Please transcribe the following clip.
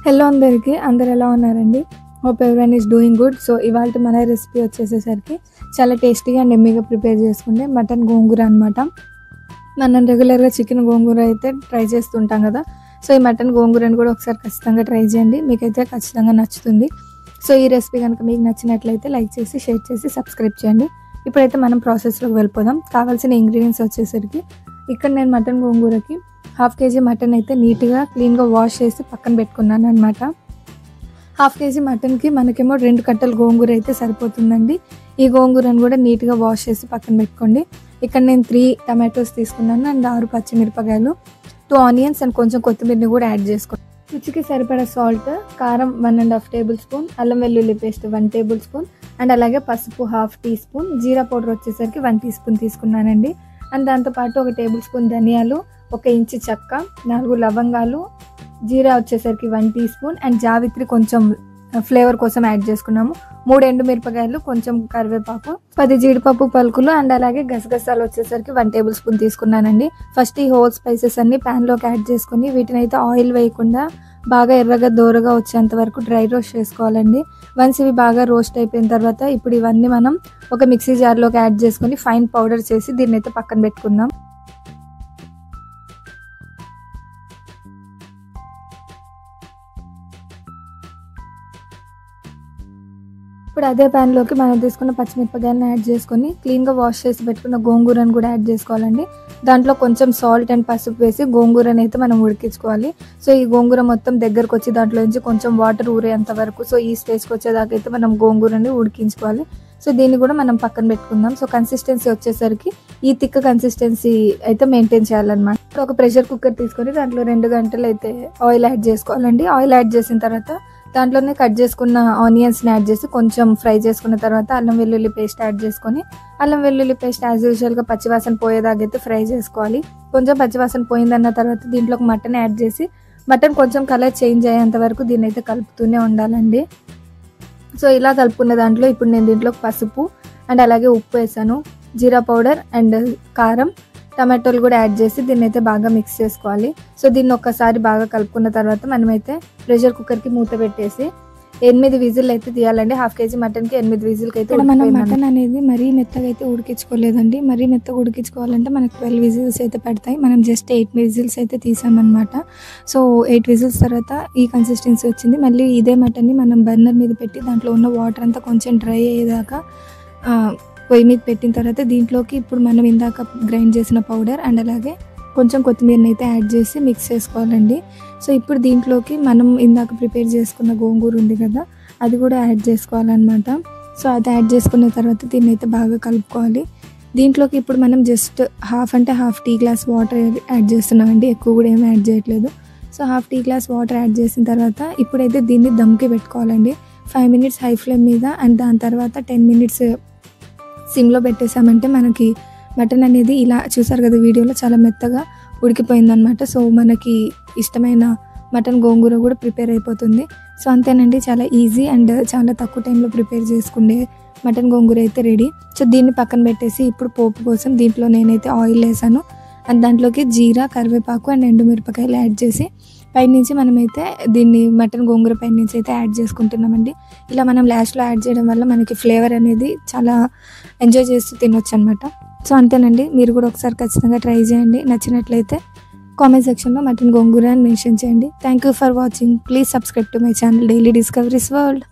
Hello అందరికీ, అందరు ఎలా ఉన్నారండి? Hope everyone is doing good. So ఇవాళ మన రెసిపీ వచ్చేసేసరికి చాలా టేస్టీగా అండ్ ఎమ్మీగా ప్రిపేర్ చేసుకుంటే మటన్ గోంగూర అనమాట. మనం రెగ్యులర్గా చికెన్ గోంగూర అయితే ట్రై చేస్తుంటాం కదా. సో ఈ మటన్ గోంగూరని కూడా ఒకసారి ఖచ్చితంగా ట్రై చేయండి, మీకైతే ఖచ్చితంగా నచ్చుతుంది. సో ఈ రెసిపీ కనుక మీకు నచ్చినట్లయితే లైక్ చేసి, షేర్ చేసి, సబ్స్క్రైబ్ చేయండి. ఇప్పుడైతే మనం ప్రాసెస్లోకి వెళ్ళిపోదాం. కావాల్సిన ఇంగ్రీడియంట్స్ వచ్చేసరికి ఇక్కడ నేను మటన్ గోంగూరకి 1/2 kg మటన్ అయితే నీట్గా క్లీన్గా వాష్ చేసి పక్కన పెట్టుకున్నాను అనమాట. 1/2 kg మటన్కి మనకేమో 2 కట్టలు గోంగూర అయితే సరిపోతుందండి. ఈ గోంగూరను కూడా నీట్గా వాష్ చేసి పక్కన పెట్టుకోండి. ఇక్కడ నేను 3 టమాటోస్ తీసుకున్నాను అండ్ 6 పచ్చిమిరపకాయలు, 2 ఆనియన్స్ అండ్ కొంచెం కొత్తిమీరని కూడా యాడ్ చేసుకోండి. రుచికి సరిపడా సాల్ట్, కారం 1.5 టేబుల్ స్పూన్, అల్లం వెల్లుల్లి పేస్ట్ 1 టేబుల్ స్పూన్ అండ్ అలాగే పసుపు 1/2 టీ స్పూన్, జీరా పౌడర్ వచ్చేసరికి 1 టీ స్పూన్ తీసుకున్నానండి. అండ్ దాంతోపాటు 1 టేబుల్ స్పూన్ ధనియాలు, 1 ఇంచు చెక్క, 4 లవంగాలు, జీరా వచ్చేసరికి 1 టీ స్పూన్ అండ్ జావిత్రి కొంచెం ఫ్లేవర్ కోసం యాడ్ చేసుకున్నాము, 3 ఎండుమిరపకాయలు, కొంచెం కరివేపాకు, 10 జీడిపప్పు పలుకులు అండ్ అలాగే గసగసాలు వచ్చేసరికి 1 టేబుల్ స్పూన్ తీసుకున్నానండి. ఫస్ట్ ఈ హోల్ స్పైసెస్ అన్ని ప్యాన్లోకి యాడ్ చేసుకుని వీటిని అయితే ఆయిల్ వేయకుండా బాగా ఎర్రగా దోరగా వచ్చేంత వరకు డ్రై రోస్ట్ చేసుకోవాలండి. వన్స్ ఇవి బాగా రోస్ట్ అయిపోయిన తర్వాత ఇప్పుడు ఇవన్నీ మనం ఒక మిక్సీ జార్లోకి యాడ్ చేసుకొని ఫైన్ పౌడర్ చేసి దీన్ని అయితే పక్కన పెట్టుకుందాం. ఇప్పుడు అదే ప్యాన్లోకి మనం తీసుకున్న పచ్చిమిరపకాయలను యాడ్ చేసుకొని క్లీన్గా వాష్ చేసి పెట్టుకున్న గోంగూరను కూడా యాడ్ చేసుకోవాలండి. దాంట్లో కొంచెం సాల్ట్ అండ్ పసుపు వేసి గోంగూరని అయితే మనం ఉడికించుకోవాలి. సో ఈ గోంగూర మొత్తం దగ్గరకు వచ్చి దాంట్లో నుంచి కొంచెం వాటర్ ఊరేంత వరకు, సో ఈ స్టేజ్కి వచ్చేదాకా అయితే మనం గోంగూరని ఉడికించుకోవాలి. సో దీన్ని కూడా మనం పక్కన పెట్టుకుందాం. సో కన్సిస్టెన్సీ వచ్చేసరికి ఈ థిక్ కన్సిస్టెన్సీ అయితే మెయింటైన్ చేయాలన్నమాట. ఒక ప్రెషర్ కుక్కర్ తీసుకొని దాంట్లో 2 గంటలు అయితే ఆయిల్ యాడ్ చేసుకోవాలండి. ఆయిల్ యాడ్ చేసిన తర్వాత దాంట్లోనే కట్ చేసుకున్న ఆనియన్స్ని యాడ్ చేసి కొంచెం ఫ్రై చేసుకున్న తర్వాత అల్లం వెల్లుల్లి పేస్ట్ యాడ్ చేసుకొని, అల్లం వెల్లుల్లి పేస్ట్ యాజ్ యూజువల్గా పచ్చివాసన పోయేదాకా అయితే ఫ్రై చేసుకోవాలి. కొంచెం పచ్చివాసన పోయిందన్న తర్వాత దీంట్లోకి మటన్ యాడ్ చేసి మటన్ కొంచెం కలర్ చేంజ్ అయ్యేంత వరకు దీన్ని అయితే కలుపుతూనే ఉండాలండి. సో ఇలా కలుపుకున్న దాంట్లో ఇప్పుడు నేను దీంట్లోకి పసుపు అండ్ అలాగే ఉప్పు వేసాను, జీరా పౌడర్ అండ్ కారం, టమాటోలు కూడా యాడ్ చేసి దీన్ని అయితే బాగా మిక్స్ చేసుకోవాలి. సో దీన్ని ఒక్కసారి బాగా కలుపుకున్న తర్వాత మనమైతే ప్రెషర్ కుక్కర్కి మూత పెట్టేసి 8 విజిల్ అయితే తీయాలండి. 1/2 kg మటన్కి 8 విజిల్కి అయితే మనం మటన్ అనేది మరీ మెత్తగా అయితే ఉడికించుకోలేదండి. మరీ మెత్తగా ఉడికించుకోవాలంటే మనకు 12 విజిల్స్ అయితే పడతాయి. మనం జస్ట్ 8 విజిల్స్ అయితే తీసామన్నమాట. సో 8 విజిల్స్ తర్వాత ఈ కన్సిస్టెన్సీ వచ్చింది. మళ్ళీ ఇదే మటన్ని మనం బర్నర్ మీద పెట్టి దాంట్లో ఉన్న వాటర్ అంతా కొంచెం డ్రై అయ్యేదాకా పొయ్యి మీద పెట్టిన తర్వాత దీంట్లోకి ఇప్పుడు మనం ఇందాక గ్రైండ్ చేసిన పౌడర్ అండ్ అలాగే కొంచెం కొత్తిమీరని అయితే యాడ్ చేసి మిక్స్ చేసుకోవాలండి. సో ఇప్పుడు దీంట్లోకి మనం ఇందాక ప్రిపేర్ చేసుకున్న గోంగూర ఉంది కదా, అది కూడా యాడ్ చేసుకోవాలన్నమాట. సో అది యాడ్ చేసుకున్న తర్వాత దీన్ని అయితే బాగా కలుపుకోవాలి. దీంట్లోకి ఇప్పుడు మనం just half tea glass water add చేస్తున్నామండి, ఎక్కువ కూడా ఏమి యాడ్ చేయట్లేదు. So 1/2 tea glass water add చేసిన తర్వాత ఇప్పుడైతే దీన్ని దమ్కి పెట్టుకోవాలండి. 5 మినిట్స్ హై ఫ్లేమ్ మీద అండ్ దాని తర్వాత 10 మినిట్స్ సిమ్లో పెట్టేసామంటే మనకి మటన్ అనేది ఇలా చూసారు కదా వీడియోలో చాలా మెత్తగా ఉడికిపోయిందనమాట. సో మనకి ఇష్టమైన మటన్ గోంగూర కూడా ప్రిపేర్ అయిపోతుంది. సో అంతేనండి, చాలా ఈజీ అండ్ చాలా తక్కువ టైంలో ప్రిపేర్ చేసుకునే మటన్ గోంగూర అయితే రెడీ. సో దీన్ని పక్కన పెట్టేసి ఇప్పుడు పోపు కోసం దీంట్లో నేనైతే ఆయిల్ వేసాను అండ్ దాంట్లోకి జీరా, కరివేపాకు అండ్ ఎండుమిరపకాయలు యాడ్ చేసి పైనుంచి మనమైతే దీన్ని మటన్ గోంగూర పైనుంచి అయితే యాడ్ చేసుకుంటున్నామండి. ఇలా మనం లాస్ట్లో యాడ్ చేయడం వల్ల మనకి ఫ్లేవర్ అనేది చాలా ఎంజాయ్ చేస్తూ తినొచ్చు అనమాట. సో అంతేనండి, మీరు కూడా ఒకసారి ఖచ్చితంగా ట్రై చేయండి. నచ్చినట్లయితే కామెంట్ సెక్షన్లో మటన్ గోంగూర అని మెన్షన్ చేయండి. Thank you for watching. Please subscribe to my channel daily discoveries world.